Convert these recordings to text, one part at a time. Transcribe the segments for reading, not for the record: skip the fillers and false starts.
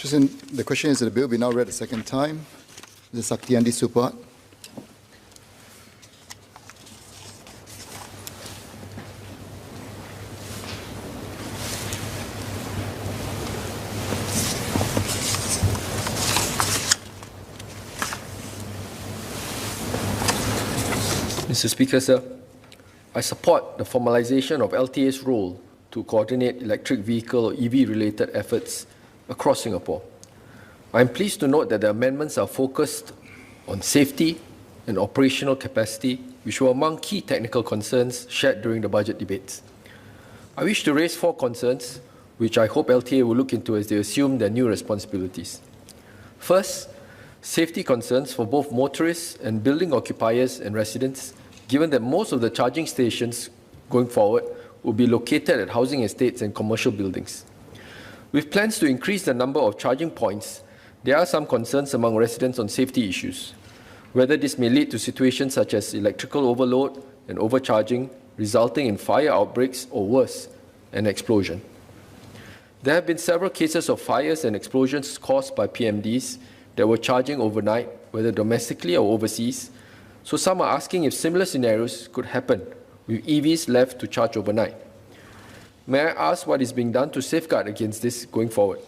The question is that the bill be now read a second time. Mr. Saktiandi, Supaat. Mr. Speaker, sir, I support the formalization of LTA's role to coordinate electric vehicle or EV-related efforts across Singapore. I am pleased to note that the amendments are focused on safety and operational capacity, which were among key technical concerns shared during the budget debates. I wish to raise 4 concerns, which I hope LTA will look into as they assume their new responsibilities. First, safety concerns for both motorists and building occupiers and residents, given that most of the charging stations going forward will be located at housing estates and commercial buildings. With plans to increase the number of charging points, there are some concerns among residents on safety issues, whether this may lead to situations such as electrical overload and overcharging, resulting in fire outbreaks or worse, an explosion. There have been several cases of fires and explosions caused by PMDs that were charging overnight, whether domestically or overseas, so some are asking if similar scenarios could happen with EVs left to charge overnight. May I ask what is being done to safeguard against this going forward?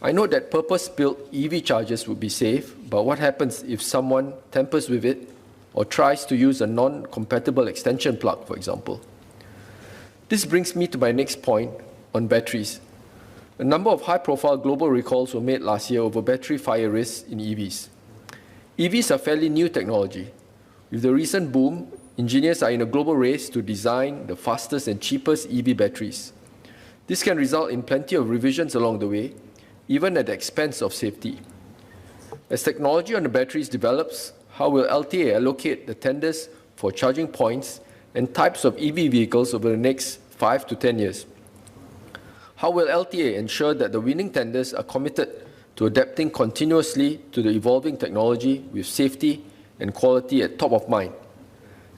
I know that purpose-built EV chargers would be safe, but what happens if someone tampers with it or tries to use a non-compatible extension plug, for example? This brings me to my next point on batteries. A number of high-profile global recalls were made last year over battery fire risks in EVs. EVs are fairly new technology. With the recent boom, engineers are in a global race to design the fastest and cheapest EV batteries. This can result in plenty of revisions along the way, even at the expense of safety. As technology on the batteries develops, how will LTA allocate the tenders for charging points and types of EV vehicles over the next 5 to 10 years? How will LTA ensure that the winning tenders are committed to adapting continuously to the evolving technology with safety and quality at top of mind?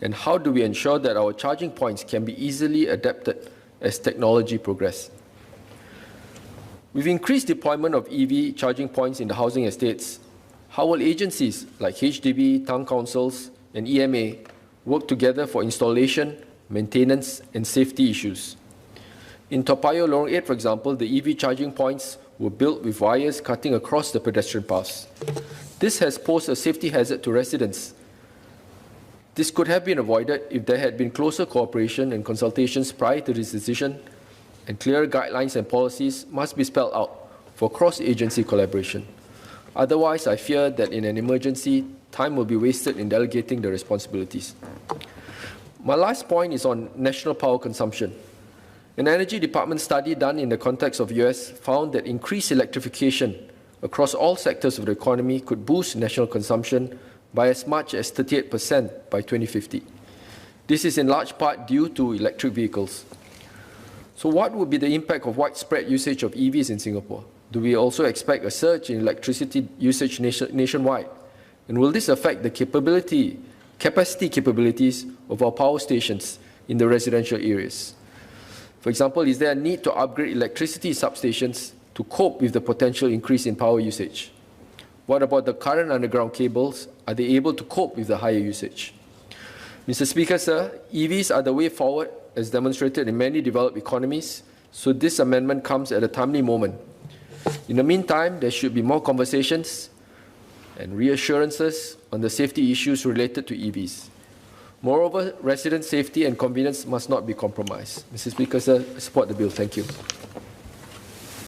And how do we ensure that our charging points can be easily adapted as technology progresses? With increased deployment of EV charging points in the housing estates, how will agencies like HDB, town councils, and EMA work together for installation, maintenance, and safety issues? In Toa Payoh Lorong 8, for example, the EV charging points were built with wires cutting across the pedestrian paths. This has posed a safety hazard to residents. This could have been avoided if there had been closer cooperation and consultations prior to this decision, and clear guidelines and policies must be spelled out for cross-agency collaboration. Otherwise, I fear that in an emergency, time will be wasted in delegating the responsibilities. My last point is on national power consumption. An Energy Department study done in the context of US found that increased electrification across all sectors of the economy could boost national consumption by as much as 38% by 2050. This is in large part due to electric vehicles. So what would be the impact of widespread usage of EVs in Singapore? Do we also expect a surge in electricity usage nationwide? And will this affect the capacity capabilities of our power stations in the residential areas? For example, is there a need to upgrade electricity substations to cope with the potential increase in power usage? What about the current underground cables? Are they able to cope with the higher usage? Mr. Speaker, sir, EVs are the way forward as demonstrated in many developed economies, so this amendment comes at a timely moment. In the meantime, there should be more conversations and reassurances on the safety issues related to EVs. Moreover, resident safety and convenience must not be compromised. Mr. Speaker, sir, I support the bill. Thank you.